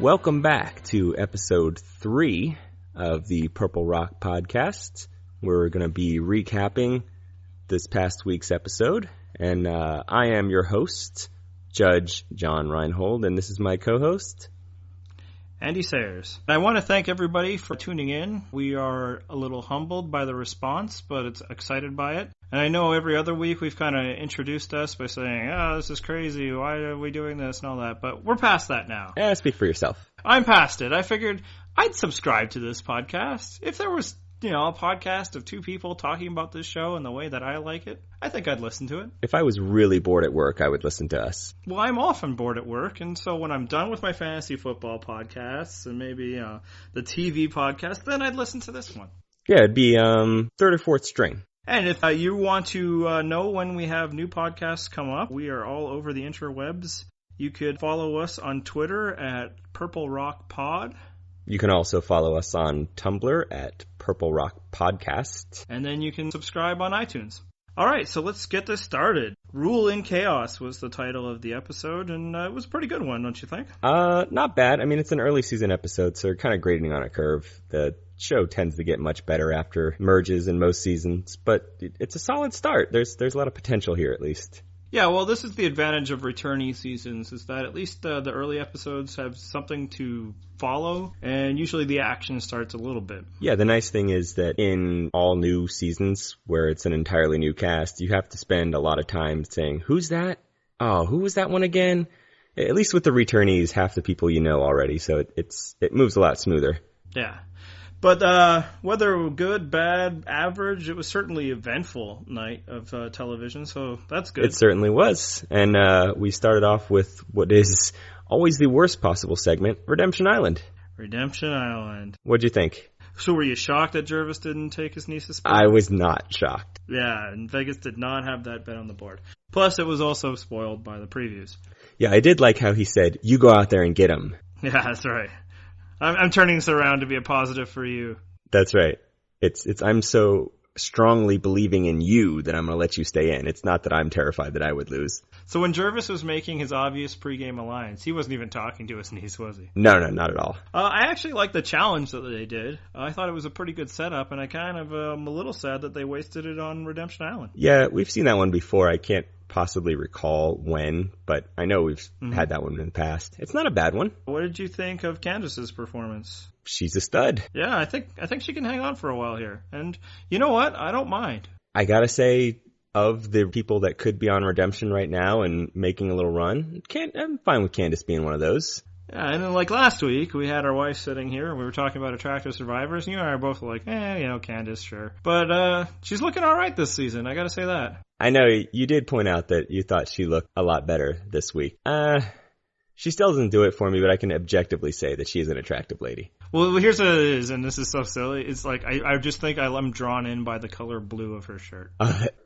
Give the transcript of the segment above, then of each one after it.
Welcome back to episode 3 of the Purple Rock podcast. We're going to be recapping this past week's episode, and I am your host, Judge John Reinhold, and this is my co-host, Andy Sayers. I want to thank everybody for tuning in. We are a little humbled by the response, but it's excited by it. And I know every other week we've kind of introduced us by saying, oh, this is crazy, why are we doing this and all that, but we're past that now. Yeah, speak for yourself. I'm past it. I figured I'd subscribe to this podcast. If there was, a podcast of two people talking about this show and the way that I like it, I think I'd listen to it. If I was really bored at work, I would listen to us. Well, I'm often bored at work, and so when I'm done with my fantasy football podcasts and maybe the TV podcast, then I'd listen to this one. Yeah, it'd be third or fourth string. And if you want to know when we have new podcasts come up, we are all over the interwebs. You could follow us on Twitter at Purple Rock Pod. You can also follow us on Tumblr at Purple Rock Podcast. And then you can subscribe on iTunes. All right, so let's get this started. Rule in Chaos was the title of the episode, and it was a pretty good one, don't you think? Not bad. I mean, it's an early season episode, so they're kind of grading on a curve. The show tends to get much better after merges in most seasons, but it's a solid start. There's a lot of potential here, at least. Yeah, well, this is the advantage of returnee seasons, is that at least the early episodes have something to follow, and usually the action starts a little bit. Yeah, the nice thing is that in all new seasons, where it's an entirely new cast, you have to spend a lot of time saying, who's that? Oh, who was that one again? At least with the returnees, half the people you know already, so it moves a lot smoother. Yeah. But whether good, bad, average, it was certainly an eventful night of television, so that's good. It certainly was. And we started off with what is always the worst possible segment, Redemption Island. Redemption Island. What'd you think? So were you shocked that Jervis didn't take his niece's spot? I was not shocked. Yeah, and Vegas did not have that bet on the board. Plus, it was also spoiled by the previews. Yeah, I did like how he said, you go out there and get him. Yeah, that's right. I'm turning this around to be a positive for you. That's right. It's I'm so strongly believing in you that I'm going to let you stay in. It's not that I'm terrified that I would lose. So when Jervis was making his obvious pregame alliance, he wasn't even talking to his niece, was he? No, not at all. I actually liked the challenge that they did. I thought it was a pretty good setup, and I kind of am a little sad that they wasted it on Redemption Island. Yeah, we've seen that one before. I can't possibly recall when, but I know we've had that one in the past. It's not a bad one. What did you think of Candace's performance? She's a stud. Yeah, I think she can hang on for a while here. And you know what? I don't mind. I gotta say, of the people that could be on Redemption right now and making a little run, I'm fine with Candace being one of those. Yeah, and then like last week, we had our wife sitting here, and we were talking about attractive survivors, and you and I are both like, Candace, sure. But she's looking all right this season, I gotta say that. I know, you did point out that you thought she looked a lot better this week. She still doesn't do it for me, but I can objectively say that she is an attractive lady. Well, here's what it is, and this is so silly. It's like, I just think I'm drawn in by the color blue of her shirt.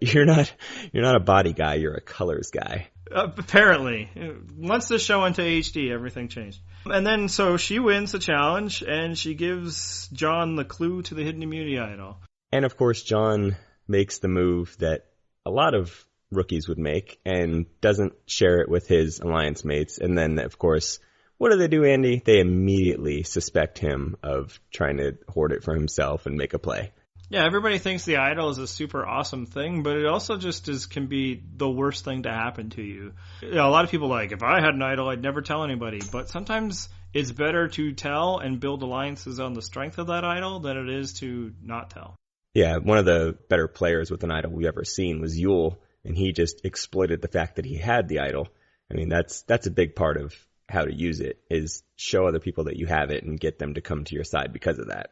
You're not a body guy, you're a colors guy. Apparently. Once the show went to HD, everything changed. And then, so she wins the challenge, and she gives John the clue to the hidden immunity idol. And of course, John makes the move that a lot of rookies would make and doesn't share it with his alliance mates. And then, of course, what do, Andy? They immediately suspect him of trying to hoard it for himself and make a play. Yeah, everybody thinks the idol is a super awesome thing, but it also just can be the worst thing to happen to you. A lot of people are like, if I had an idol, I'd never tell anybody. But sometimes it's better to tell and build alliances on the strength of that idol than it is to not tell. Yeah, one of the better players with an idol we've ever seen was Yule, and he just exploited the fact that he had the idol. I mean, that's a big part of how to use it, is show other people that you have it and get them to come to your side because of that.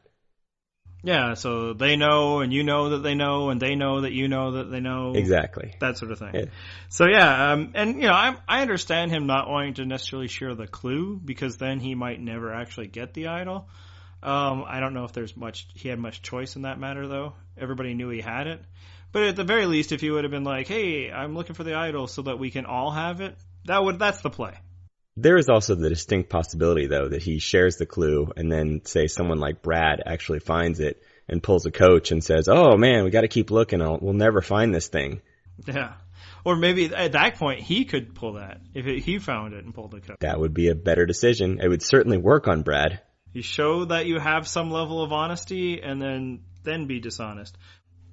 Yeah, so they know, and you know that they know, and they know that you know that they know. Exactly. That sort of thing. Yeah. So yeah, and I understand him not wanting to necessarily share the clue, because then he might never actually get the idol. I don't know if he had much choice in that matter, though. Everybody knew he had it. But at the very least, if he would have been like, hey, I'm looking for the idol so that we can all have it, that's the play. There is also the distinct possibility, though, that he shares the clue and then, say, someone like Brad actually finds it and pulls a coach and says, oh, man, we got to keep looking. We'll never find this thing. Yeah. Or maybe at that point he could pull that if he found it and pulled the code. That would be a better decision. It would certainly work on Brad. You show that you have some level of honesty and then be dishonest.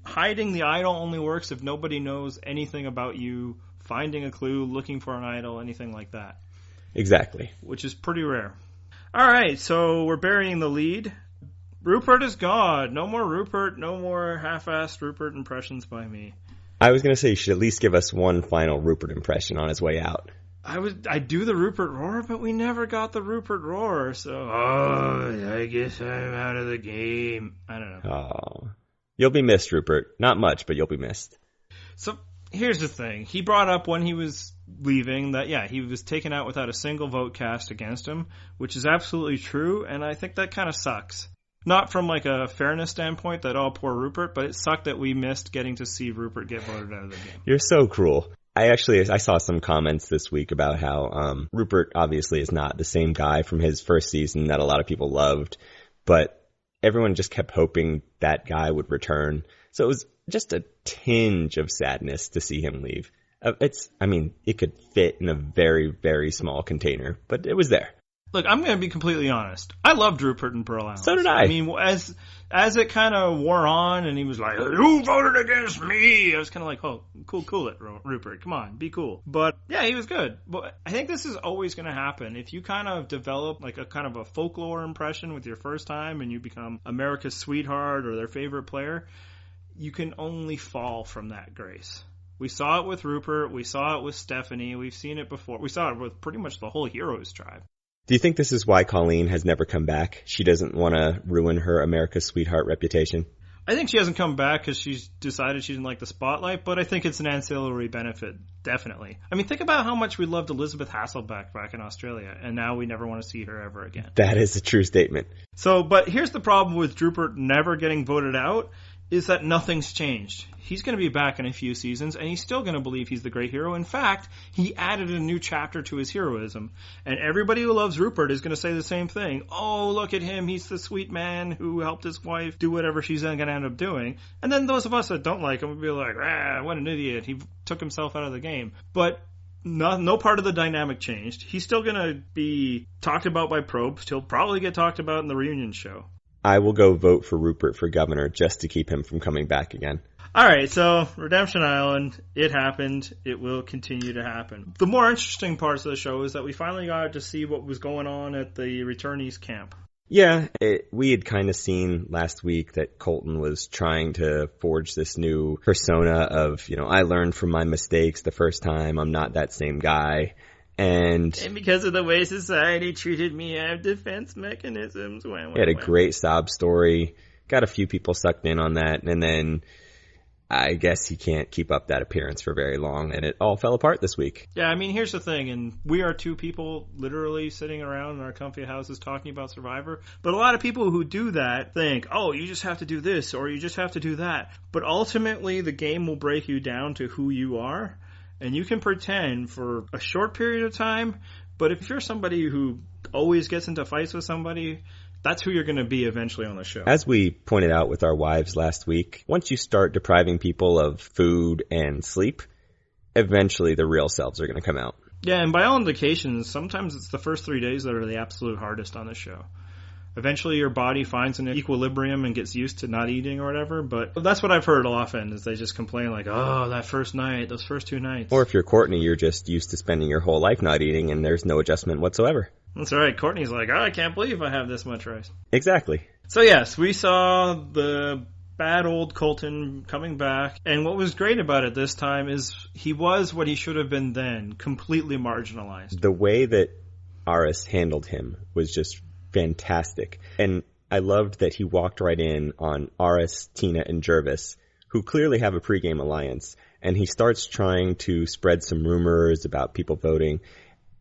Hiding the idol only works if nobody knows anything about you, finding a clue, looking for an idol, anything like that. Exactly. Which is pretty rare. All right, so we're burying the lead. Rupert is gone. No more Rupert. No more half-assed Rupert impressions by me. I was going to say you should at least give us one final Rupert impression on his way out. I do the Rupert roar, but we never got the Rupert roar, so I guess I'm out of the game. I don't know. Oh. You'll be missed, Rupert. Not much, but you'll be missed. So here's the thing. He brought up when he was leaving that, yeah, he was taken out without a single vote cast against him, which is absolutely true, and I think that kind of sucks. Not from like a fairness standpoint that, oh, poor Rupert, but it sucked that we missed getting to see Rupert get voted out of the game. You're so cruel. I saw some comments this week about how Rupert obviously is not the same guy from his first season that a lot of people loved, but everyone just kept hoping that guy would return. So it was just a tinge of sadness to see him leave. It could fit in a very, very small container, but it was there. Look, I'm going to be completely honest. I loved Rupert in Pearl Island. So did I. I mean, as it kind of wore on and he was like, "You voted against me," I was kind of like, "Oh, cool it, Rupert. Come on, be cool." But yeah, he was good. But I think this is always going to happen. If you kind of develop like a kind of a folklore impression with your first time and you become America's sweetheart or their favorite player, you can only fall from that grace. We saw it with Rupert. We saw it with Stephanie. We've seen it before. We saw it with pretty much the whole Heroes tribe. Do you think this is why Colleen has never come back? She doesn't want to ruin her America's sweetheart reputation? I think she hasn't come back because she's decided she didn't like the spotlight, but I think it's an ancillary benefit, definitely. I mean, think about how much we loved Elizabeth Hasselbeck back in Australia, and now we never want to see her ever again. That is a true statement. So, but here's the problem with Rupert never getting voted out, is that nothing's changed. He's going to be back in a few seasons, and he's still going to believe he's the great hero. In fact, he added a new chapter to his heroism. And everybody who loves Rupert is going to say the same thing. Oh, look at him. He's the sweet man who helped his wife do whatever she's going to end up doing. And then those of us that don't like him will be like, what an idiot. He took himself out of the game. But no part of the dynamic changed. He's still going to be talked about by Probst. He'll probably get talked about in the reunion show. I will go vote for Rupert for governor just to keep him from coming back again. All right, so Redemption Island, it happened. It will continue to happen. The more interesting parts of the show is that we finally got to see what was going on at the returnees camp. Yeah, we had kind of seen last week that Colton was trying to forge this new persona of, I learned from my mistakes the first time. I'm not that same guy. And because of the way society treated me, I have defense mechanisms. He had a great sob story. Got a few people sucked in on that. And then I guess he can't keep up that appearance for very long. And it all fell apart this week. Yeah, I mean, here's the thing. And we are two people literally sitting around in our comfy houses talking about Survivor. But a lot of people who do that think, oh, you just have to do this or you just have to do that. But ultimately, the game will break you down to who you are. And you can pretend for a short period of time, but if you're somebody who always gets into fights with somebody, that's who you're going to be eventually on the show. As we pointed out with our wives last week, once you start depriving people of food and sleep, eventually the real selves are going to come out. Yeah, and by all indications, sometimes it's the first 3 days that are the absolute hardest on the show. Eventually your body finds an equilibrium and gets used to not eating or whatever, but that's what I've heard often is they just complain like, oh, that first night, those first 2 nights. Or if you're Courtney, you're just used to spending your whole life not eating and there's no adjustment whatsoever. That's right. Courtney's like, oh, I can't believe I have this much rice. Exactly. So yes, we saw the bad old Colton coming back, and what was great about it this time is he was what he should have been then, completely marginalized. The way that Aris handled him was just fantastic. And I loved that he walked right in on Aris, Tina, and Jervis, who clearly have a pregame alliance. And he starts trying to spread some rumors about people voting.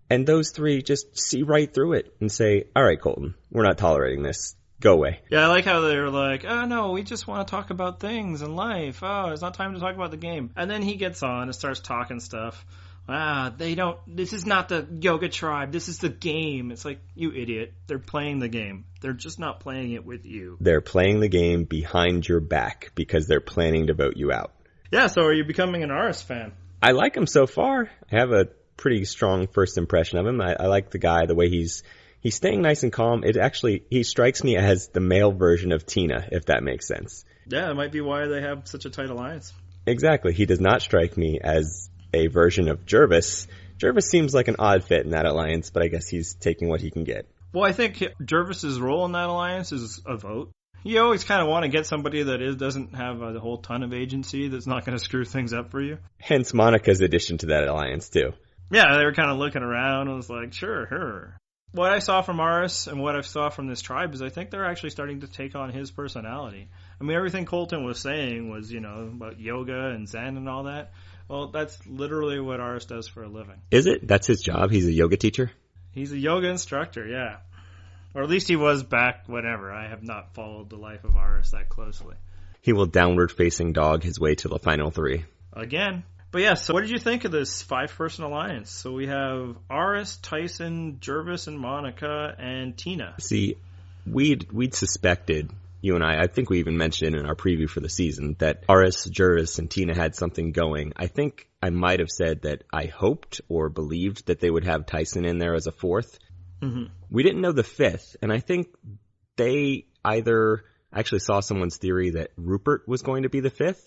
And those three just see right through it and say, all right, Colton, we're not tolerating this. Go away. Yeah, I like how they're like, oh, no, we just want to talk about things in life. Oh, it's not time to talk about the game. And then he gets on and starts talking stuff. This is not the yoga tribe. This is the game. It's like, you idiot. They're playing the game. They're just not playing it with you. They're playing the game behind your back because they're planning to vote you out. Yeah, so are you becoming an Aris fan? I like him so far. I have a pretty strong first impression of him. I like the guy, the way he's staying nice and calm. He strikes me as the male version of Tina, if that makes sense. Yeah, that might be why they have such a tight alliance. Exactly. He does not strike me as a version of Jervis. Jervis seems like an odd fit in that alliance, but I guess he's taking what he can get. Well, I think Jervis's role in that alliance is a vote. You always kind of want to get somebody that doesn't have a whole ton of agency, that's not going to screw things up for you. Hence Monica's addition to that alliance, too. Yeah, they were kind of looking around and was like, sure, her. What I saw from Aris and what I saw from this tribe is I think they're actually starting to take on his personality. I mean, everything Colton was saying was, about yoga and Zen and all that. Well, that's literally what Aris does for a living. Is it? That's his job? He's a yoga teacher? He's a yoga instructor, yeah. Or at least he was back whenever. I have not followed the life of Aris that closely. He will downward-facing dog his way to the final three. Again. But yeah, so what did you think of this 5-person alliance? So we have Aris, Tyson, Jervis, and Monica, and Tina. See, we'd suspected, you and I think we even mentioned it in our preview for the season, that Aris, Jervis, and Tina had something going. I think I might have said that I hoped or believed that they would have Tyson in there as a fourth. Mm-hmm. We didn't know the fifth, and I think they either actually saw someone's theory that Rupert was going to be the fifth.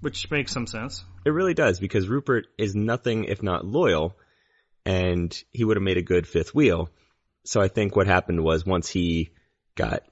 Which makes some sense. It really does, because Rupert is nothing if not loyal, and he would have made a good fifth wheel. So I think what happened was once he got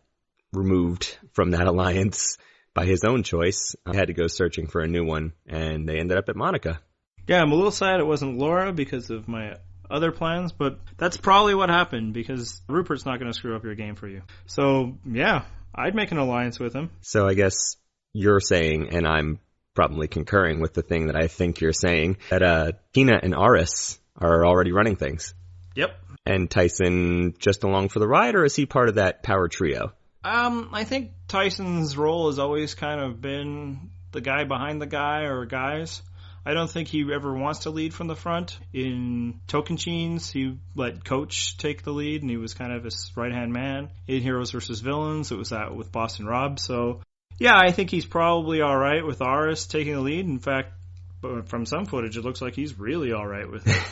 removed from that alliance by his own choice, I had to go searching for a new one, and they ended up at Monica. Yeah, I'm a little sad it wasn't Laura because of my other plans, but that's probably what happened because Rupert's not going to screw up your game for you. So, yeah, I'd make an alliance with him. So I guess you're saying, and I'm probably concurring with the thing that I think you're saying, that Tina and Aris are already running things. Yep. And Tyson just along for the ride, or is he part of that power trio? I think Tyson's role has always kind of been the guy behind the guy or guys. I don't think he ever wants to lead from the front. In Tocantins, he let Coach take the lead, and he was kind of his right-hand man. In Heroes vs. Villains, it was that with Boston Rob. So, yeah, I think he's probably all right with Aris taking the lead. In fact, from some footage, it looks like he's really all right with it.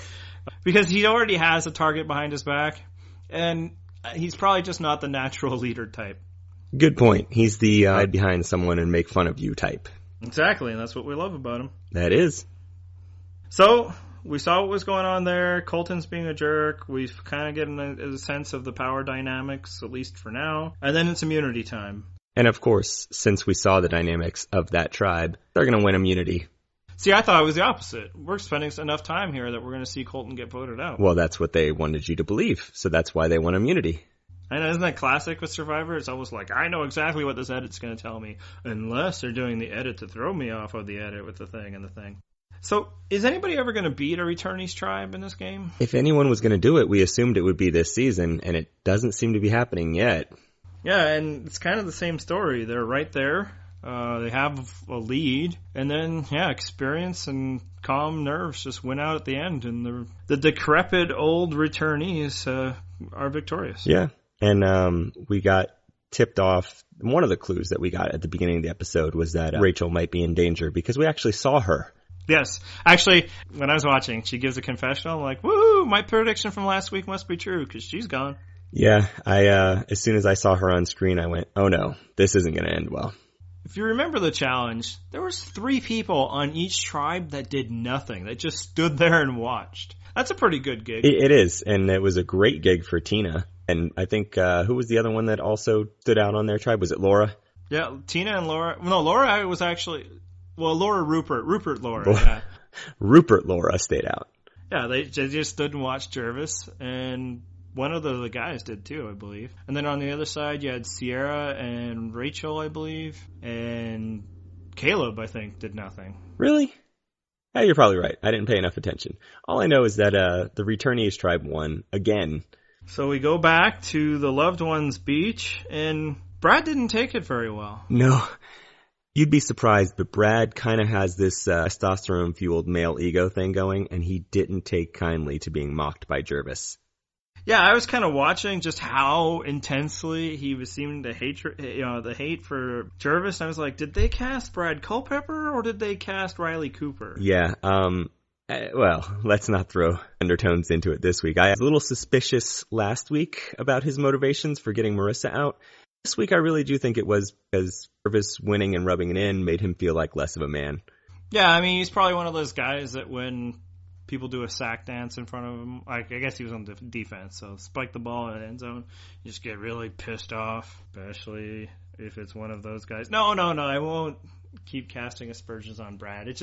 Because he already has a target behind his back, and he's probably just not the natural leader type. Good point. He's the hide behind someone and make fun of you type. Exactly, and that's what we love about him. That is. So, we saw what was going on there. Colton's being a jerk. We've kind of gotten a sense of the power dynamics, at least for now. And then it's immunity time. And of course, since we saw the dynamics of that tribe, they're going to win immunity. See, I thought it was the opposite. We're spending enough time here that we're going to see Colton get voted out. Well, that's what they wanted you to believe, so that's why they won immunity. I know, isn't that classic with Survivor? It's almost like, I know exactly what this edit's going to tell me, unless they're doing the edit to throw me off of the edit with the thing and the thing. So, is anybody ever going to beat a Returnees tribe in this game? If anyone was going to do it, we assumed it would be this season, and it doesn't seem to be happening yet. Yeah, and it's kind of the same story. They're right there. They have a lead, and then, experience and calm nerves just win out at the end, and the decrepit old Returnees are victorious. Yeah. And we got tipped off. One of the clues that we got at the beginning of the episode was that Rachel might be in danger because we actually saw her. Yes. Actually, when I was watching, she gives a confessional. I'm like, woohoo, my prediction from last week must be true because she's gone. Yeah. As soon as I saw her on screen, I went, oh no, this isn't going to end well. If you remember the challenge, there was 3 people on each tribe that did nothing. That just stood there and watched. That's a pretty good gig. It is. And it was a great gig for Tina. And I think, who was the other one that also stood out on their tribe? Was it Laura? Yeah, Tina and Laura. No, Laura was actually, Laura Rupert. Rupert Laura, yeah. Rupert Laura stayed out. Yeah, they just stood and watched Jervis, and one of the guys did too, I believe. And then on the other side, you had Sierra and Rachel, I believe, and Caleb, I think, did nothing. Really? Yeah, you're probably right. I didn't pay enough attention. All I know is that the Returnees tribe won again. So we go back to the Loved Ones beach, and Brad didn't take it very well. No. You'd be surprised, but Brad kind of has this testosterone-fueled male ego thing going, and he didn't take kindly to being mocked by Jervis. Yeah, I was kind of watching just how intensely he was seeming to hate, the hate for Jervis. And I was like, did they cast Brad Culpepper or did they cast Riley Cooper? Yeah, Well, let's not throw undertones into it this week. I was a little suspicious last week about his motivations for getting Marissa out. This week, I really do think it was because Purvis winning and rubbing it in made him feel like less of a man. Yeah, I mean, he's probably one of those guys that when people do a sack dance in front of him, like I guess he was on defense, so spike the ball in the end zone, you just get really pissed off, especially if it's one of those guys. No, I won't keep casting aspersions on Brad. It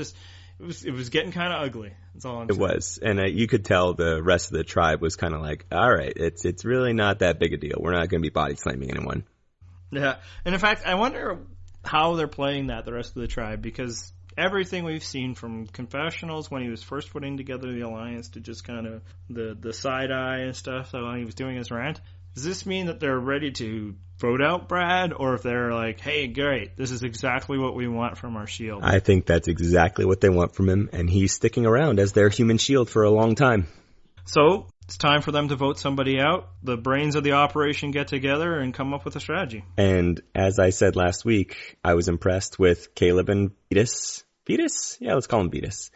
was getting kind of ugly. That's all I'm saying. It was, and you could tell the rest of the tribe was kind of like, all right, it's really not that big a deal. We're not going to be body slamming anyone. Yeah, and in fact, I wonder how they're playing that, the rest of the tribe, because everything we've seen from confessionals when he was first putting together the alliance to just kind of the side eye and stuff, so when he was doing his rant, does this mean that they're ready to vote out Brad, or if they're like, hey, great, this is exactly what we want from our shield? I think that's exactly what they want from him, and he's sticking around as their human shield for a long time. So it's time for them to vote somebody out. The brains of the operation get together and come up with a strategy. And as I said last week, I was impressed with Caleb and Beatus. Beatus? Yeah, let's call him Beatus.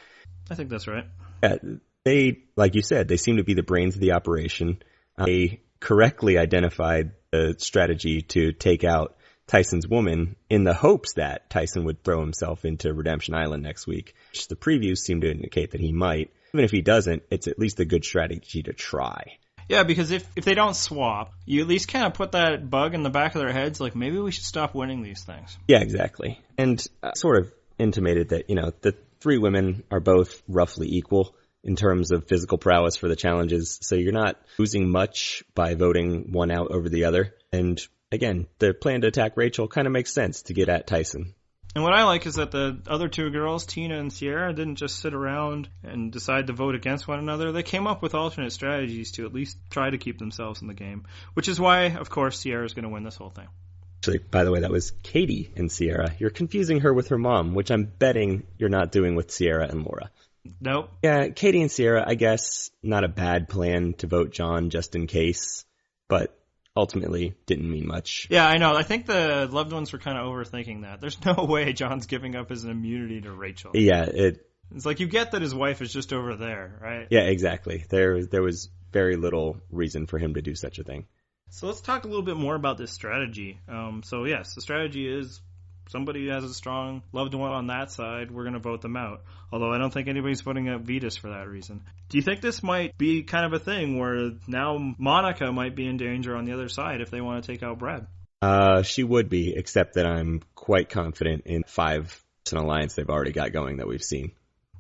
I think that's right. Yeah, they, like you said, they seem to be the brains of the operation. They correctly identified the strategy to take out Tyson's woman in the hopes that Tyson would throw himself into Redemption Island next week, which the previews seem to indicate that he might. Even if he doesn't, it's at least a good strategy to try. Yeah, because if they don't swap, you at least kind of put that bug in the back of their heads, like maybe we should stop winning these things. Yeah, exactly. And sort of intimated that, the three women are both roughly equal in terms of physical prowess for the challenges, so you're not losing much by voting one out over the other. And again, the plan to attack Rachel kind of makes sense to get at Tyson. And what I like is that the other two girls, Tina and Sierra, didn't just sit around and decide to vote against one another. They came up with alternate strategies to at least try to keep themselves in the game, which is why, of course, Sierra's going to win this whole thing. Actually, by the way, that was Katie and Sierra. You're confusing her with her mom, which I'm betting you're not doing with Sierra and Laura. Nope. Yeah, Katie and Sierra, I guess, not a bad plan to vote John just in case, but ultimately didn't mean much. Yeah, I know. I think the loved ones were kind of overthinking that. There's no way John's giving up his immunity to Rachel. Yeah, it's like you get that his wife is just over there, right? Yeah, exactly. There was very little reason for him to do such a thing. So let's talk a little bit more about this strategy. So yes, the strategy is somebody has a strong loved one on that side, we're going to vote them out. Although I don't think anybody's voting out Vetus for that reason. Do you think this might be kind of a thing where now Monica might be in danger on the other side if they want to take out Brad? She would be, except that I'm quite confident in 5-person alliance they've already got going that we've seen.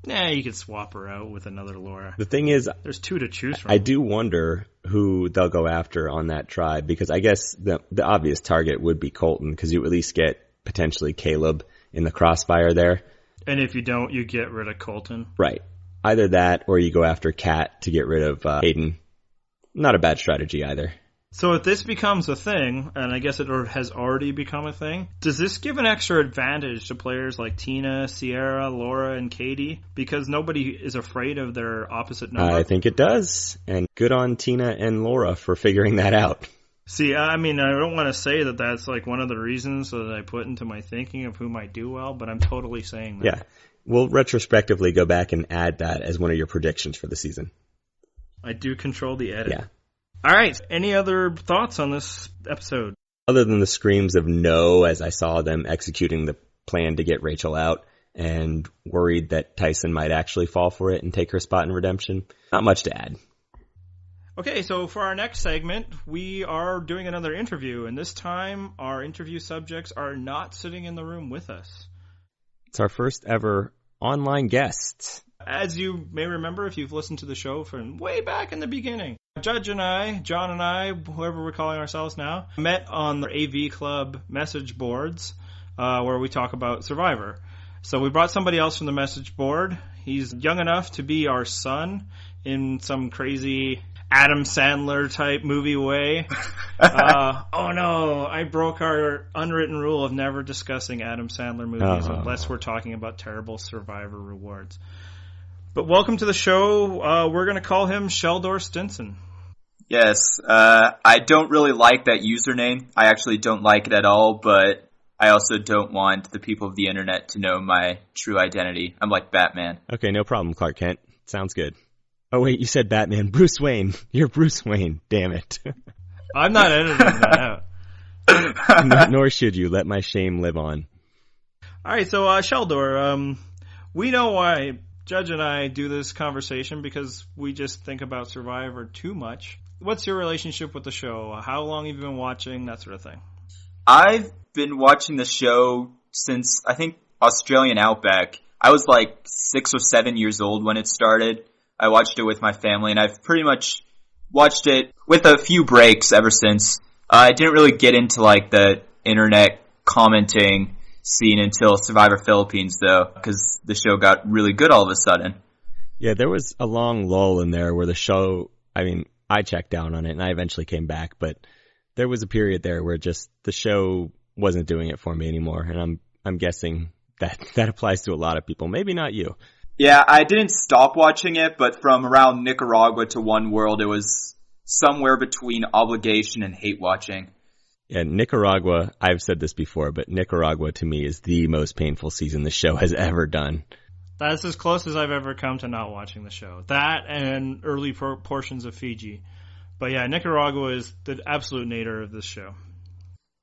Nah, you could swap her out with another Laura. The thing is, there's two to choose from. I do wonder who they'll go after on that tribe, because I guess the obvious target would be Colton, because you at least get potentially Caleb in the crossfire there. And if you don't, you get rid of Colton. Right. Either that, or you go after Kat to get rid of Hayden. Not a bad strategy either. So if this becomes a thing, and I guess it has already become a thing, does this give an extra advantage to players like Tina, Sierra, Laura, and Katie? Because nobody is afraid of their opposite number? I think it does. And good on Tina and Laura for figuring that out. See, I mean, I don't want to say that that's like one of the reasons that I put into my thinking of who might do well, but I'm totally saying that. Yeah. We'll retrospectively go back and add that as one of your predictions for the season. I do control the edit. Yeah. All right. Any other thoughts on this episode? Other than the screams of no as I saw them executing the plan to get Rachel out and worried that Tyson might actually fall for it and take her spot in Redemption, not much to add. Okay, so for our next segment, we are doing another interview, and this time our interview subjects are not sitting in the room with us. It's our first ever online guest. As you may remember if you've listened to the show from way back in the beginning, Judge and I, John and I, whoever we're calling ourselves now, met on the AV Club message boards where we talk about Survivor. So we brought somebody else from the message board. He's young enough to be our son in some crazy Adam Sandler type movie way. Oh no, I broke our unwritten rule of never discussing Adam Sandler movies unless we're talking about terrible Survivor rewards. But welcome to the show. We're going to call him Sheldor Stinson. Yes, I don't really like that username. I actually don't like it at all, but I also don't want the people of the internet to know my true identity. I'm like Batman. Okay, no problem, Clark Kent. Sounds good. Oh, wait, you said Batman. Bruce Wayne. You're Bruce Wayne. Damn it. I'm not editing that out. Nor should you. Let my shame live on. All right, so Sheldor, we know why Judge and I do this conversation because we just think about Survivor too much. What's your relationship with the show? How long have you been watching? That sort of thing. I've been watching the show since, I think, Australian Outback. I was like 6 or 7 years old when it started. I watched it with my family, and I've pretty much watched it with a few breaks ever since. I didn't really get into like the internet commenting scene until Survivor Philippines, though, because the show got really good all of a sudden. Yeah, there was a long lull in there where the show, I mean, I checked out on it and I eventually came back, but there was a period there where just the show wasn't doing it for me anymore, and I'm guessing that applies to a lot of people. Maybe not you. Yeah, I didn't stop watching it, but from around Nicaragua to One World, it was somewhere between obligation and hate watching. Yeah, Nicaragua, I've said this before, but Nicaragua to me is the most painful season the show has ever done. That's as close as I've ever come to not watching the show. That and early portions of Fiji. But yeah, Nicaragua is the absolute nadir of this show.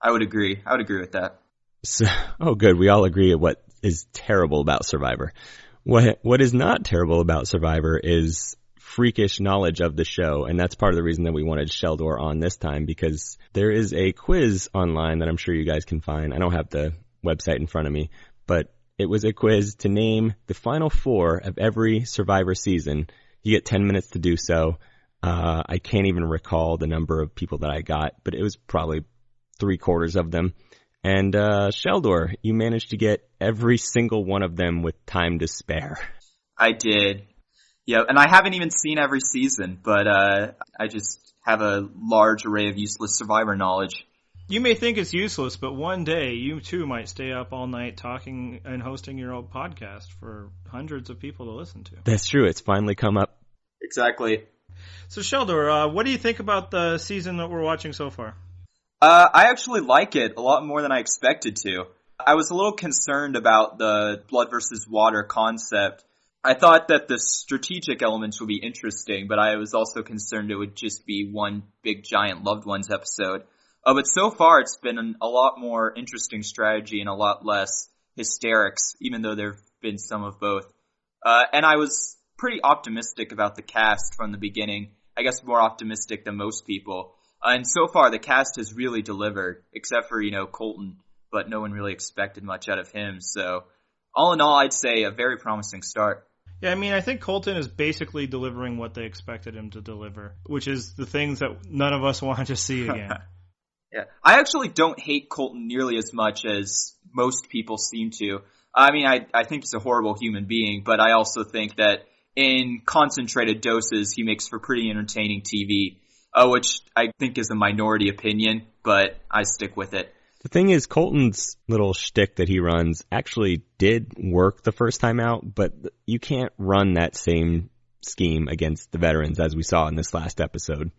I would agree with that. So, oh, good. We all agree at what is terrible about Survivor. What is not terrible about Survivor is freakish knowledge of the show, and that's part of the reason that we wanted Sheldor on this time, because there is a quiz online that I'm sure you guys can find. I don't have the website in front of me, but it was a quiz to name the final 4 of every Survivor season. You get 10 minutes to do so. I can't even recall the number of people that I got, but it was probably 3/4 of them. And Sheldor, you managed to get every single one of them with time to spare. I did. Yeah, and I haven't even seen every season, but I just have a large array of useless Survivor knowledge. You may think it's useless, but one day you too might stay up all night talking and hosting your own podcast for hundreds of people to listen to. That's true. It's finally come up. Exactly. So Sheldor, what do you think about the season that we're watching so far? I actually like it a lot more than I expected to. I was a little concerned about the blood versus water concept. I thought that the strategic elements would be interesting, but I was also concerned it would just be one big giant loved ones episode. But so far it's been a lot more interesting strategy and a lot less hysterics, even though there have been some of both. And I was pretty optimistic about the cast from the beginning. I guess more optimistic than most people. And so far, the cast has really delivered, except for, Colton, but no one really expected much out of him. So, all in all, I'd say a very promising start. Yeah, I mean, I think Colton is basically delivering what they expected him to deliver, which is the things that none of us want to see again. Yeah, I actually don't hate Colton nearly as much as most people seem to. I mean, I think he's a horrible human being, but I also think that in concentrated doses, he makes for pretty entertaining TV. Which I think is a minority opinion, but I stick with it. The thing is, Colton's little shtick that he runs actually did work the first time out, but you can't run that same scheme against the veterans as we saw in this last episode.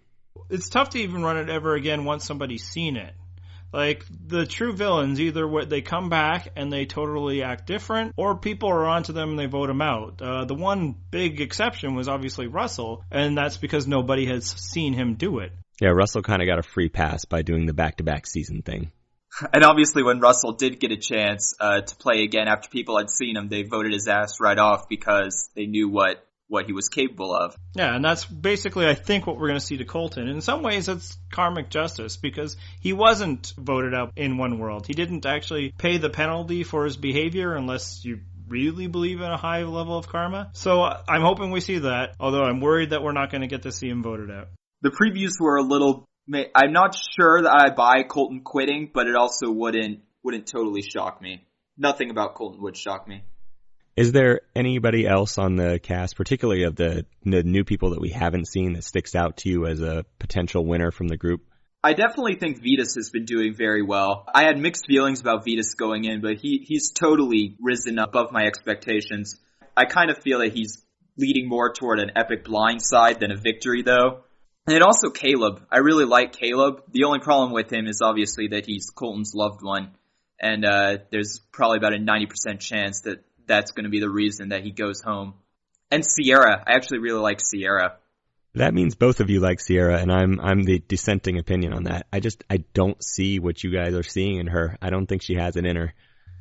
It's tough to even run it ever again once somebody's seen it. Like, the true villains, either they come back and they totally act different, or people are onto them and they vote them out. The one big exception was obviously Russell, and that's because nobody has seen him do it. Yeah, Russell kind of got a free pass by doing the back-to-back season thing. And obviously when Russell did get a chance to play again after people had seen him, they voted his ass right off because they knew what he was capable of. Yeah, and that's basically, I think, what we're going to see to Colton. In some ways, it's karmic justice, because he wasn't voted out in One World. He didn't actually pay the penalty for his behavior unless you really believe in a high level of karma. So I'm hoping we see that, although I'm worried that we're not going to get to see him voted out. The previews were a little... I'm not sure that I buy Colton quitting, but it also wouldn't totally shock me. Nothing about Colton would shock me. Is there anybody else on the cast, particularly of the new people that we haven't seen, that sticks out to you as a potential winner from the group? I definitely think Vitas has been doing very well. I had mixed feelings about Vitas going in, but he's totally risen above my expectations. I kind of feel that he's leading more toward an epic blind side than a victory, though. And also Caleb. I really like Caleb. The only problem with him is obviously that he's Colton's loved one. And there's probably about a 90% chance that that's going to be the reason that he goes home. And Sierra. I actually really like Sierra. That means both of you like Sierra, and I'm the dissenting opinion on that. I don't see what you guys are seeing in her. I don't think she has it in her.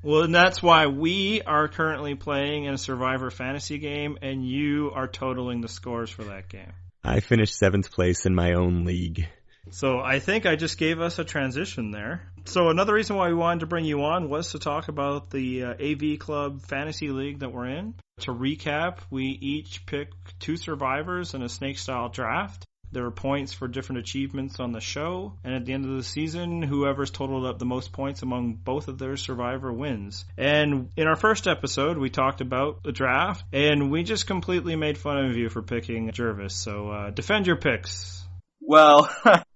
Well, and that's why we are currently playing in a Survivor fantasy game, and you are totaling the scores for that game. I finished 7th place in my own league. So I think I just gave us a transition there. So another reason why we wanted to bring you on was to talk about the AV Club Fantasy League that we're in. To recap, we each picked 2 survivors in a snake-style draft. There were points for different achievements on the show, and at the end of the season, whoever's totaled up the most points among both of their survivor wins. And in our first episode, we talked about the draft, and we just completely made fun of you for picking Jervis. So defend your picks. Well,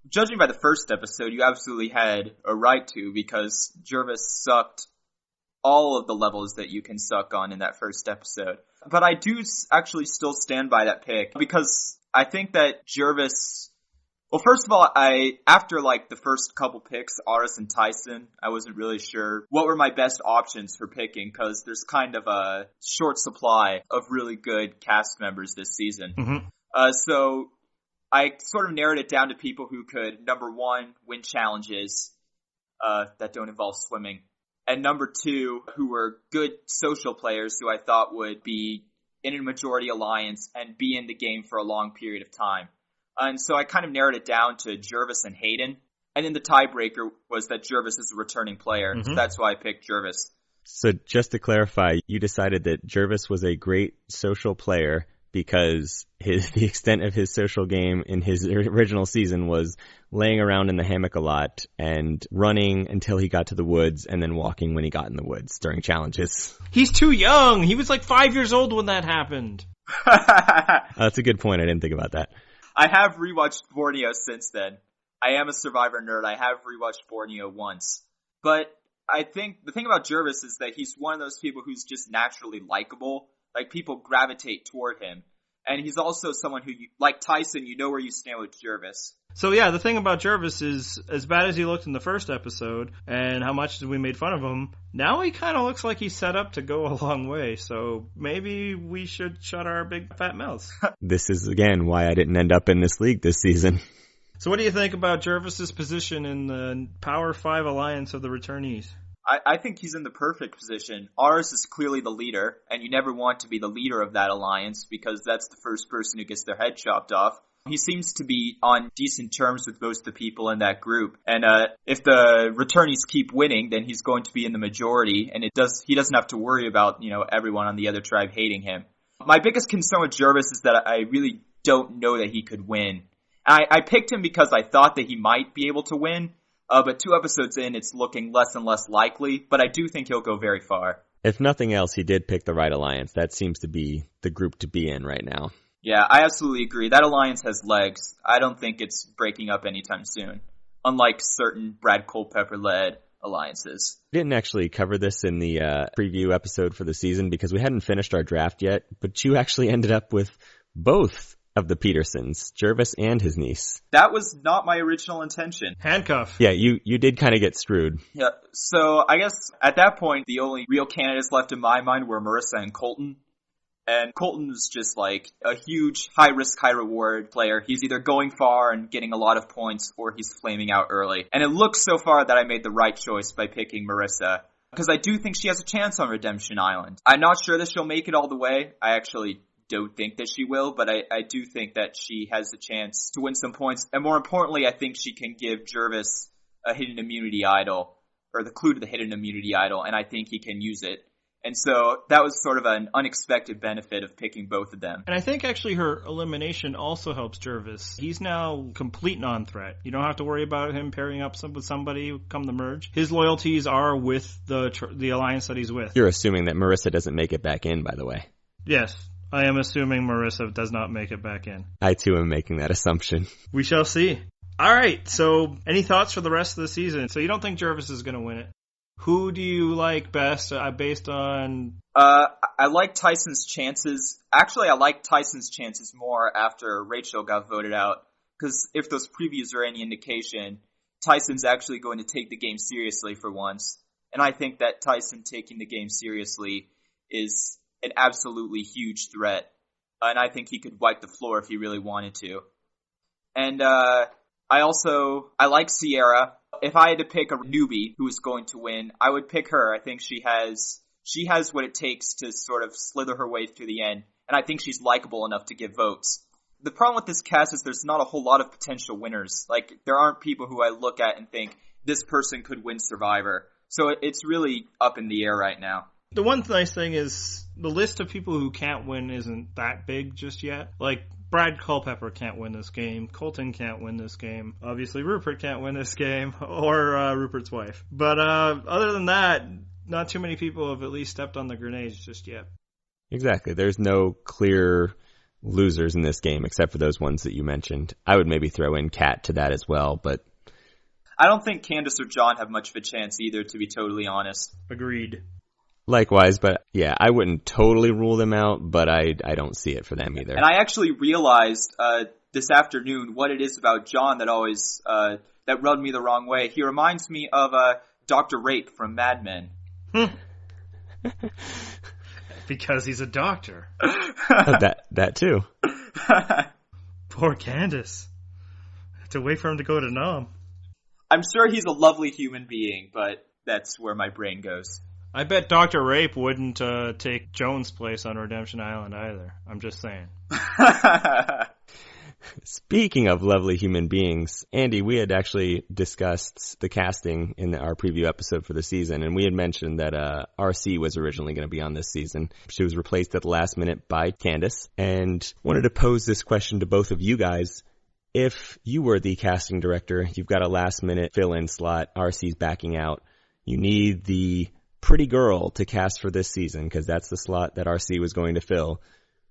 judging by the first episode, you absolutely had a right to, because Jervis sucked all of the levels that you can suck on in that first episode. But I do actually still stand by that pick, because I think that Jervis... Well, first of all, after like the first couple picks, Aris and Tyson, I wasn't really sure what were my best options for picking, because there's kind of a short supply of really good cast members this season. Mm-hmm. So I sort of narrowed it down to people who could, number 1, win challenges that don't involve swimming. And number 2, who were good social players who I thought would be in a majority alliance and be in the game for a long period of time. And so I kind of narrowed it down to Jervis and Hayden. And then the tiebreaker was that Jervis is a returning player. Mm-hmm. So that's why I picked Jervis. So just to clarify, you decided that Jervis was a great social player because the extent of his social game in his original season was laying around in the hammock a lot and running until he got to the woods and then walking when he got in the woods during challenges. He's too young. He was like 5 years old when that happened. That's a good point. I didn't think about that. I have rewatched Borneo since then. I am a Survivor nerd. I have rewatched Borneo once. But I think the thing about Jervis is that he's one of those people who's just naturally likable. Like, people gravitate toward him. And he's also someone who, like Tyson, you know where you stand with Jervis. So yeah, the thing about Jervis is, as bad as he looked in the first episode, and how much we made fun of him, now he kind of looks like he's set up to go a long way. So maybe we should shut our big fat mouths. This is, again, why I didn't end up in this league this season. So what do you think about Jervis's position in the Power 5 alliance of the returnees? I think he's in the perfect position. Aris is clearly the leader, and you never want to be the leader of that alliance because that's the first person who gets their head chopped off. He seems to be on decent terms with most of the people in that group. And if the returnees keep winning, then he's going to be in the majority, and he doesn't have to worry about, everyone on the other tribe hating him. My biggest concern with Jervis is that I really don't know that he could win. I picked him because I thought that he might be able to win. But 2 episodes in, it's looking less and less likely, but I do think he'll go very far. If nothing else, he did pick the right alliance. That seems to be the group to be in right now. Yeah, I absolutely agree. That alliance has legs. I don't think it's breaking up anytime soon, unlike certain Brad Culpepper-led alliances. We didn't actually cover this in the preview episode for the season because we hadn't finished our draft yet, but you actually ended up with both of the Petersons, Jervis and his niece. That was not my original intention. Handcuff. Yeah, you did kind of get screwed. Yeah, so I guess at that point, the only real candidates left in my mind were Marissa and Colton. And Colton was just like a huge high-risk, high-reward player. He's either going far and getting a lot of points, or he's flaming out early. And it looks so far that I made the right choice by picking Marissa, because I do think she has a chance on Redemption Island. I'm not sure that she'll make it all the way. I actually don't think that she will, but I do think that she has a chance to win some points. And more importantly, I think she can give Jervis a hidden immunity idol, or the clue to the hidden immunity idol, and I think he can use it. And so that was sort of an unexpected benefit of picking both of them. And I think actually her elimination also helps Jervis. He's now complete non-threat. You don't have to worry about him pairing up with somebody come the merge. His loyalties are with the alliance that he's with. You're assuming that Marissa doesn't make it back in, by the way. Yes. I am assuming Marissa does not make it back in. I, too, am making that assumption. We shall see. All right, so any thoughts for the rest of the season? So you don't think Jervis is going to win it? Who do you like best based on... I like Tyson's chances. Actually, I like Tyson's chances more after Rachel got voted out. Because if those previews are any indication, Tyson's actually going to take the game seriously for once. And I think that Tyson taking the game seriously is an absolutely huge threat and I think he could wipe the floor if he really wanted to. And I like Sierra. If I had to pick a newbie who was going to win, I would pick her. I think she has what it takes to sort of slither her way through the end, and I think she's likable enough to get votes. The problem with this cast is there's not a whole lot of potential winners. Like, there aren't people who I look at and think, this person could win Survivor. So it's really up in the air right now. The one nice thing is the list of people who can't win isn't that big just yet. Like, Brad Culpepper can't win this game. Colton can't win this game. Obviously, Rupert can't win this game, or Rupert's wife. But other than that, not too many people have at least stepped on the grenades just yet. Exactly. There's no clear losers in this game except for those ones that you mentioned. I would maybe throw in Kat to that as well, but I don't think Candace or John have much of a chance either, to be totally honest. Agreed. Likewise, but yeah, I wouldn't totally rule them out, but I don't see it for them either. And I actually realized this afternoon what it is about John that always that rubbed me the wrong way. He reminds me of Dr. Rape from Mad Men. Because he's a doctor. That too. Poor Candace. Have to wait for him to go to Nam. I'm sure he's a lovely human being, but that's where my brain goes. I bet Dr. Rape wouldn't take Joan's place on Redemption Island either. I'm just saying. Speaking of lovely human beings, Andy, we had actually discussed the casting in our preview episode for the season, and we had mentioned that RC was originally going to be on this season. She was replaced at the last minute by Candace, and wanted to pose this question to both of you guys. If you were the casting director, you've got a last minute fill-in slot, RC's backing out, you need the pretty girl to cast for this season, because that's the slot that RC was going to fill.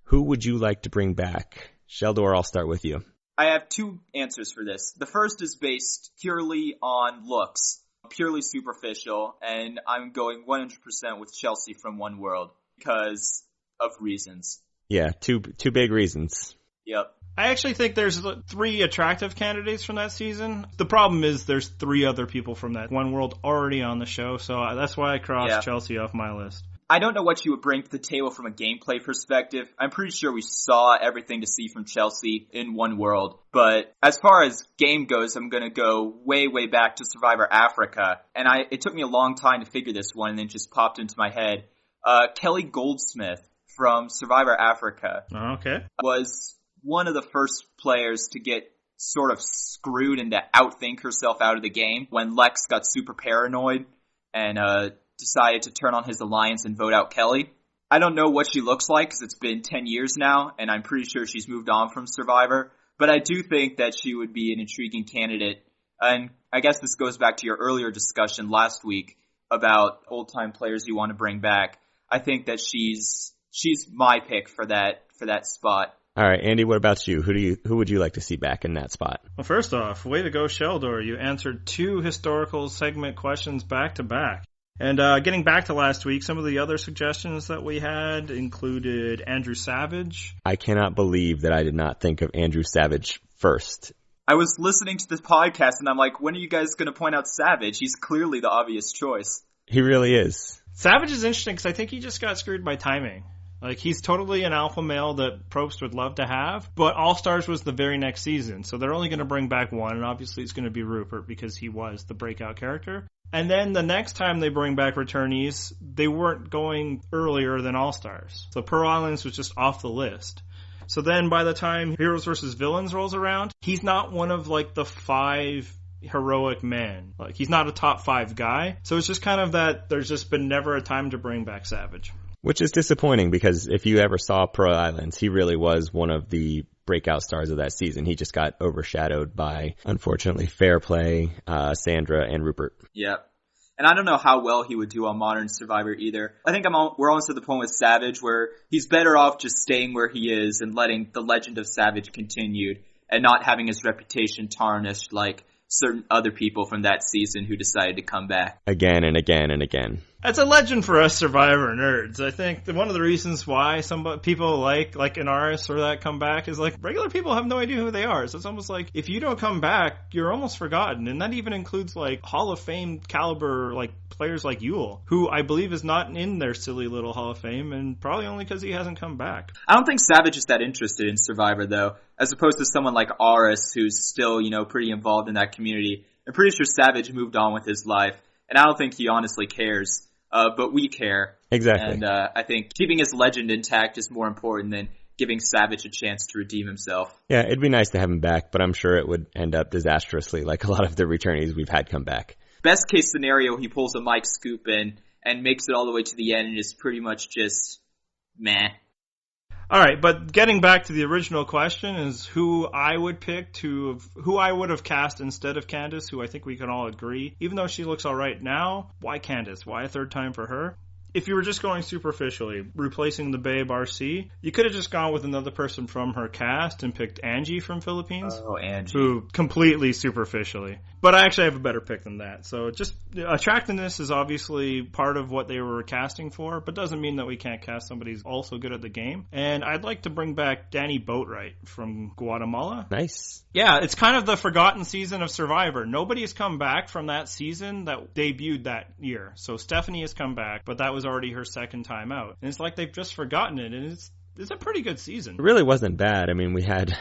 Who would you like to bring back? Sheldor, I'll start with you. I have two answers for this. The first is based purely on looks, purely superficial, and I'm going 100% with Chelsea from One World because of reasons. Yeah, two big reasons. Yep. I actually think there's 3 attractive candidates from that season. The problem is there's 3 other people from that One World already on the show, so that's why I crossed Chelsea off my list. I don't know what you would bring to the table from a gameplay perspective. I'm pretty sure we saw everything to see from Chelsea in One World. But as far as game goes, I'm going to go way, way back to Survivor Africa. And it took me a long time to figure this one, and then it just popped into my head. Kelly Goldsmith from Survivor Africa was one of the first players to get sort of screwed and to outthink herself out of the game when Lex got super paranoid and decided to turn on his alliance and vote out Kelly. I don't know what she looks like because it's been 10 years now, and I'm pretty sure she's moved on from Survivor, but I do think that she would be an intriguing candidate. And I guess this goes back to your earlier discussion last week about old-time players you want to bring back. I think that she's my pick for that spot. All right, Andy, what about you? Who would you like to see back in that spot? Well, first off, way to go, Sheldor. You answered 2 historical segment questions back to back. And getting back to last week, some of the other suggestions that we had included Andrew Savage. I cannot believe that I did not think of Andrew Savage first. I was listening to this podcast and I'm like, when are you guys going to point out Savage? He's clearly the obvious choice. He really is. Savage is interesting because I think he just got screwed by timing. Like, he's totally an alpha male that Probst would love to have, but All-Stars was the very next season, so they're only going to bring back one, and obviously it's going to be Rupert because he was the breakout character. And then the next time they bring back returnees, they weren't going earlier than All-Stars. So Pearl Islands was just off the list. So then by the time Heroes vs. Villains rolls around, he's not one of, like, the 5 heroic men. Like, he's not a top 5 guy. So it's just kind of that there's just been never a time to bring back Savage. Which is disappointing because if you ever saw Pearl Islands, he really was one of the breakout stars of that season. He just got overshadowed by, unfortunately, Fairplay, Sandra, and Rupert. Yeah. And I don't know how well he would do on Modern Survivor either. I think we're almost at the point with Savage where he's better off just staying where he is and letting the legend of Savage continue and not having his reputation tarnished like certain other people from that season who decided to come back. Again and again and again. That's a legend for us Survivor nerds. I think that one of the reasons why some people like Inaris or that come back is like regular people have no idea who they are. So it's almost like if you don't come back, you're almost forgotten. And that even includes like Hall of Fame caliber like players like Yule, who I believe is not in their silly little Hall of Fame, and probably only because he hasn't come back. I don't think Savage is that interested in Survivor though, as opposed to someone like Aris who's still, pretty involved in that community. I'm pretty sure Savage moved on with his life, and I don't think he honestly cares. But we care. Exactly. And I think keeping his legend intact is more important than giving Savage a chance to redeem himself. Yeah, it'd be nice to have him back, but I'm sure it would end up disastrously like a lot of the returnees we've had come back. Best case scenario, he pulls a Mike Scoop in and makes it all the way to the end and is pretty much just meh. All right, but getting back to the original question is who I would pick who I would have cast instead of Candace, who I think we can all agree. Even though she looks all right now, why Candace? Why a third time for her? If you were just going superficially, replacing the Babe RC, you could have just gone with another person from her cast and picked Angie from Philippines. Oh, Angie. Who completely superficially. But I actually have a better pick than that. So just attractiveness is obviously part of what they were casting for, but doesn't mean that we can't cast somebody who's also good at the game. And I'd like to bring back Danny Boatwright from Guatemala. Nice. Yeah, it's kind of the forgotten season of Survivor. Nobody has come back from that season that debuted that year. So Stephanie has come back, but that was already her second time out. And it's like they've just forgotten it, and it's a pretty good season. It really wasn't bad. I mean, we had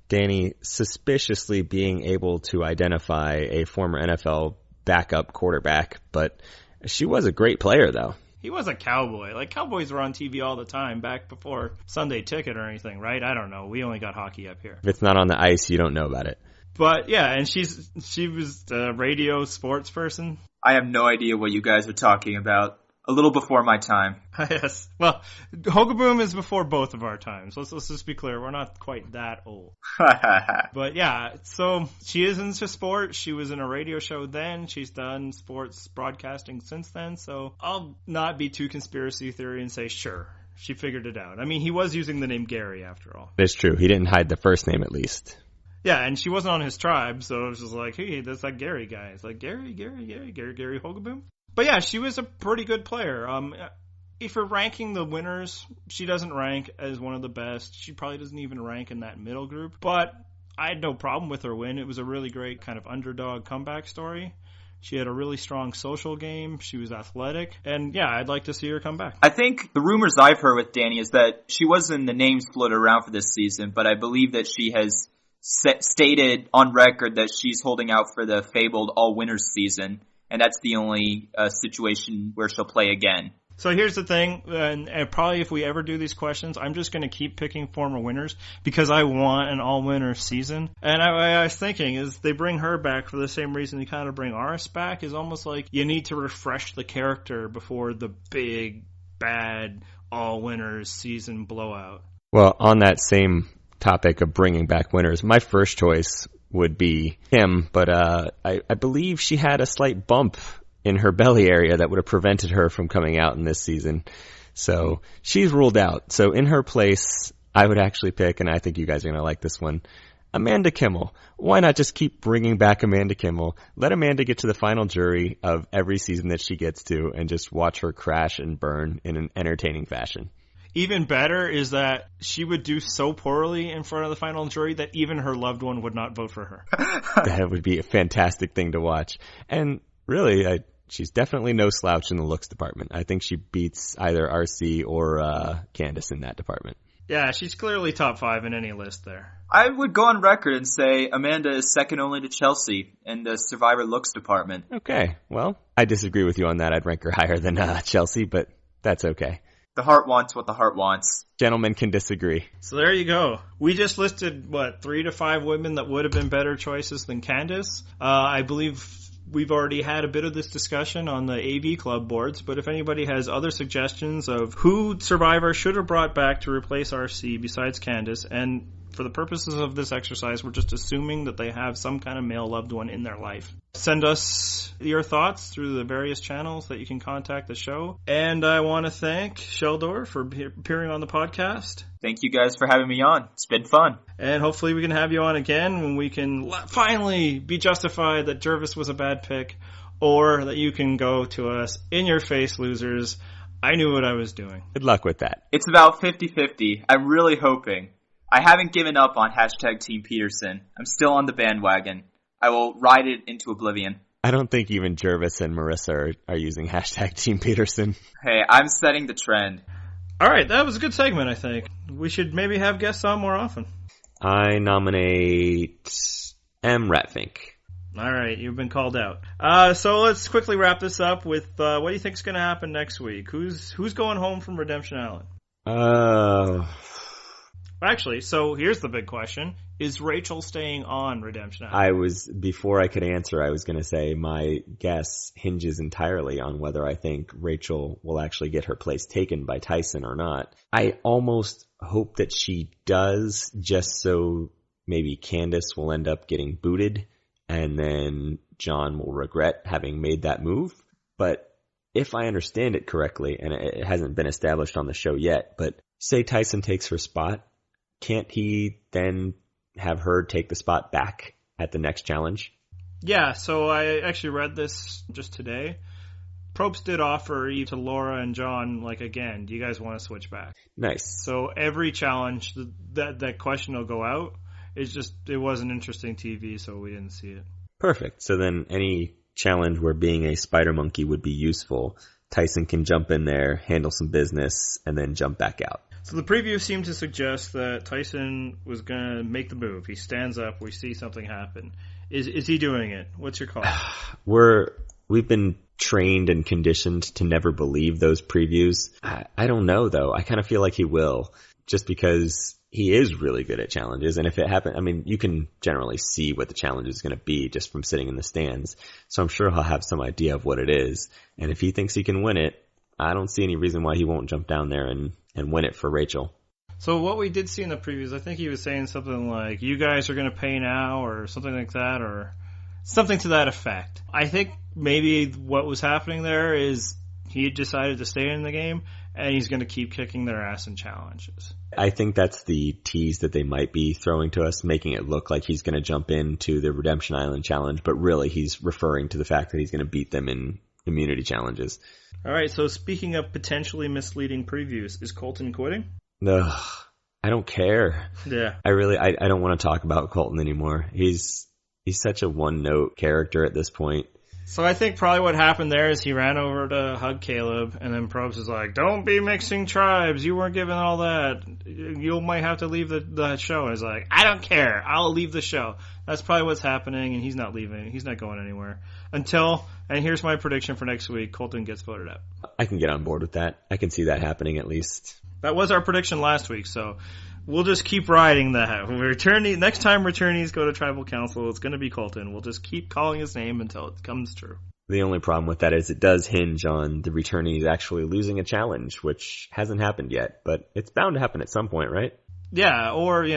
Danny suspiciously being able to identify a former NFL backup quarterback, but she was a great player, though. He was a cowboy. Like, cowboys were on TV all the time back before Sunday Ticket or anything, right? I don't know. We only got hockey up here. If it's not on the ice, you don't know about it. But, yeah, and she was a radio sports person. I have no idea what you guys are talking about. A little before my time. Yes. Well, Hogaboom is before both of our times. Let's just be clear. We're not quite that old. But yeah, so she is into sports. She was in a radio show then. She's done sports broadcasting since then. So I'll not be too conspiracy theory and say, sure, she figured it out. I mean, he was using the name Gary after all. It's true. He didn't hide the first name at least. Yeah, and she wasn't on his tribe. So it was just like, hey, that's that Gary guy. It's like, Gary Hogaboom. But yeah, she was a pretty good player. If you're ranking the winners, she doesn't rank as one of the best. She probably doesn't even rank in that middle group. But I had no problem with her win. It was a really great kind of underdog comeback story. She had a really strong social game. She was athletic. And yeah, I'd like to see her come back. I think the rumors I've heard with Danny is that she wasn't the names floated around for this season, but I believe that she has stated on record that she's holding out for the fabled all-winners season. And that's the only situation where she'll play again. So here's the thing, and probably if we ever do these questions, I'm just going to keep picking former winners because I want an all-winner season. And I was thinking is they bring her back for the same reason they kind of bring Aris back, is almost like you need to refresh the character before the big, bad, all-winners season blowout. Well, on that same topic of bringing back winners, my first choice would be him, but I believe she had a slight bump in her belly area that would have prevented her from coming out in this season. So she's ruled out. So in her place, I would actually pick, and I think you guys are going to like this one, Amanda Kimmel. Why not just keep bringing back Amanda Kimmel? Let Amanda get to the final jury of every season that she gets to and just watch her crash and burn in an entertaining fashion. Even better is that she would do so poorly in front of the final jury that even her loved one would not vote for her. That would be a fantastic thing to watch. And really, she's definitely no slouch in the looks department. I think she beats either RC or Candace in that department. Yeah, she's clearly top 5 in any list there. I would go on record and say Amanda is second only to Chelsea in the Survivor looks department. Okay, well, I disagree with you on that. I'd rank her higher than Chelsea, but that's okay. The heart wants what the heart wants. Gentlemen can disagree. So there you go. We just listed, 3 to 5 women that would have been better choices than Candace. I believe we've already had a bit of this discussion on the AV Club boards, but if anybody has other suggestions of who Survivor should have brought back to replace RC besides Candace, and for the purposes of this exercise, we're just assuming that they have some kind of male loved one in their life. Send us your thoughts through the various channels that you can contact the show. And I want to thank Sheldor for appearing on the podcast. Thank you guys for having me on. It's been fun. And hopefully we can have you on again when we can finally be justified that Jervis was a bad pick, or that you can go to us, in your face, losers. I knew what I was doing. Good luck with that. It's about 50-50. I'm really hoping. I haven't given up on hashtag Team Peterson. I'm still on the bandwagon. I will ride it into oblivion. I don't think even Jervis and Marissa are using hashtag Team Peterson. Hey, I'm setting the trend. All right, that was a good segment, I think. We should maybe have guests on more often. I nominate M. Ratfink. All right, you've been called out. So let's quickly wrap this up with what do you think is going to happen next week? Who's going home from Redemption Island? Actually, so here's the big question. Is Rachel staying on Redemption Island? Before I could answer, I was going to say my guess hinges entirely on whether I think Rachel will actually get her place taken by Tyson or not. I almost hope that she does, just so maybe Candace will end up getting booted and then John will regret having made that move. But if I understand it correctly, and it hasn't been established on the show yet, but say Tyson takes her spot, can't he then have her take the spot back at the next challenge? Yeah, so I actually read this just today. Probst did offer Eve to Laura and John, like, again, do you guys want to switch back? Nice. So every challenge, that question will go out. It's just, it wasn't interesting TV, so we didn't see it. Perfect. So then any challenge where being a spider monkey would be useful, Tyson can jump in there, handle some business, and then jump back out. So the preview seemed to suggest that Tyson was going to make the move. He stands up. We see something happen. Is he doing it? What's your call? We've been trained and conditioned to never believe those previews. I don't know, though. I kind of feel like he will, just because he is really good at challenges. And if it happens, I mean, you can generally see what the challenge is going to be just from sitting in the stands. So I'm sure he'll have some idea of what it is. And if he thinks he can win it, I don't see any reason why he won't jump down there and win it for Rachel. So what we did see in the previews, I think he was saying something like, you guys are going to pay now, or something like that, or something to that effect. I think maybe what was happening there is he decided to stay in the game, and he's going to keep kicking their ass in challenges. I think that's the tease that they might be throwing to us, making it look like he's going to jump into the Redemption Island challenge, but really he's referring to the fact that he's going to beat them in immunity challenges. All right, so speaking of potentially misleading previews, is Colton quitting? No, I don't care. Yeah. I don't want to talk about Colton anymore. He's such a one-note character at this point. So I think probably what happened there is he ran over to hug Caleb, and then Probst was like, don't be mixing tribes. You weren't given all that. You might have to leave the show. And he's like, I don't care. I'll leave the show. That's probably what's happening, and he's not leaving. He's not going anywhere. Until, and here's my prediction for next week, Colton gets voted out. I can get on board with that. I can see that happening at least. That was our prediction last week, so we'll just keep riding that. Next time returnees go to Tribal Council, it's going to be Colton. We'll just keep calling his name until it comes true. The only problem with that is it does hinge on the returnees actually losing a challenge, which hasn't happened yet, but it's bound to happen at some point, right? Yeah, or,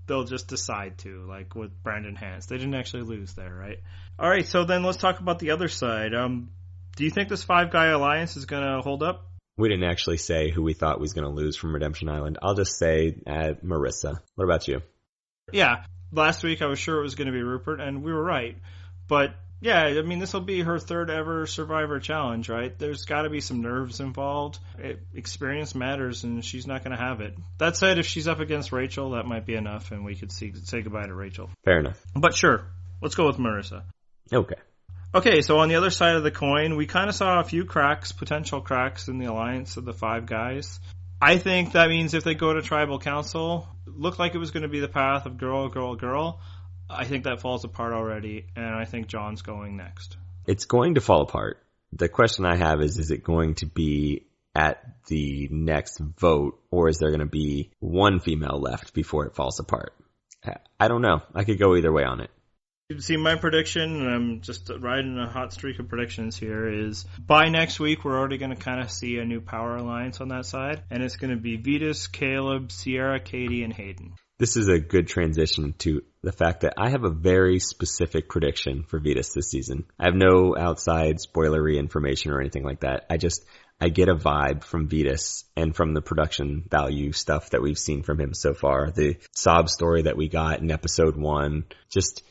they'll just decide to, like with Brandon Hance. They didn't actually lose there, right? All right, so then let's talk about the other side. Do you think this five-guy alliance is going to hold up? We didn't actually say who we thought was going to lose from Redemption Island. I'll just say Marissa. What about you? Yeah, last week I was sure it was going to be Rupert, and we were right. But, yeah, I mean, this will be her third ever Survivor Challenge, right? There's got to be some nerves involved. Experience matters, and she's not going to have it. That said, if she's up against Rachel, that might be enough, and we could say goodbye to Rachel. Fair enough. But sure, let's go with Marissa. Okay, so on the other side of the coin, we kind of saw a few potential cracks in the alliance of the five guys. I think that means if they go to Tribal Council, looked like it was going to be the path of girl, girl, girl. I think that falls apart already, and I think John's going next. It's going to fall apart. The question I have is it going to be at the next vote, or is there going to be one female left before it falls apart? I don't know. I could go either way on it. See, my prediction, and I'm just riding a hot streak of predictions here, is by next week we're already going to kind of see a new power alliance on that side, and it's going to be Vetus, Caleb, Sierra, Katie, and Hayden. This is a good transition to the fact that I have a very specific prediction for Vetus this season. I have no outside spoilery information or anything like that. I get a vibe from Vetus and from the production value stuff that we've seen from him so far. The sob story that we got in episode 1, just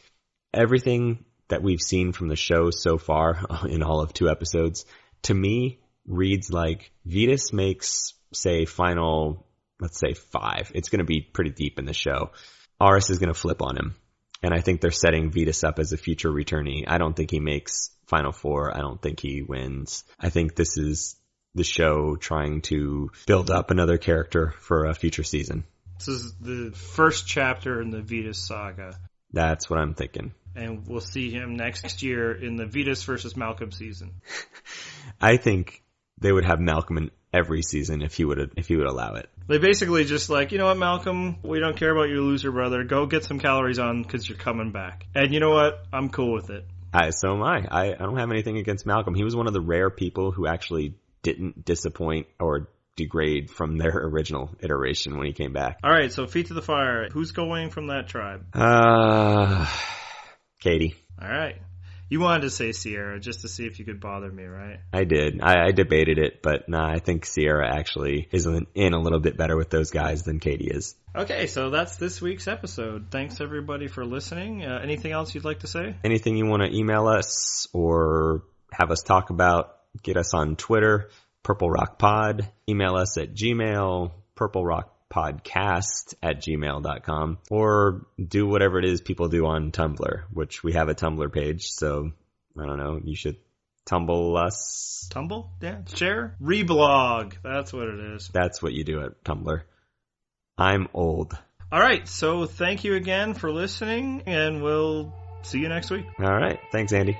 everything that we've seen from the show so far in all of 2 episodes, to me, reads like Vetus makes, say, final, let's say 5. It's going to be pretty deep in the show. Aris is going to flip on him. And I think they're setting Vetus up as a future returnee. I don't think he makes final 4. I don't think he wins. I think this is the show trying to build up another character for a future season. This is the first chapter in the Vetus saga. That's what I'm thinking. And we'll see him next year in the Vetus versus Malcolm season. I think they would have Malcolm in every season if he would allow it. They basically just like, you know what, Malcolm, we don't care about your loser brother. Go get some calories on because you're coming back. And you know what? I'm cool with it. So am I. I don't have anything against Malcolm. He was one of the rare people who actually didn't disappoint or degrade from their original iteration when he came back. All right, so feet to the fire. Who's going from that tribe? Katie. All right. You wanted to say Sierra just to see if you could bother me, right? I did. I debated it, but nah, I think Sierra actually is in a little bit better with those guys than Katie is. Okay, so that's this week's episode. Thanks, everybody, for listening. Anything else you'd like to say? Anything you want to email us or have us talk about, get us on Twitter, Purple Rock Pod. Email us at Gmail, purplerockpodcast@gmail.com, or do whatever it is people do on Tumblr, which we have a Tumblr page, so I don't know, you should tumble us. Tumble? Yeah. Share? Reblog. That's what it is. That's what you do at Tumblr. I'm old. All right, so thank you again for listening, and we'll see you next week. All right. Thanks, Andy.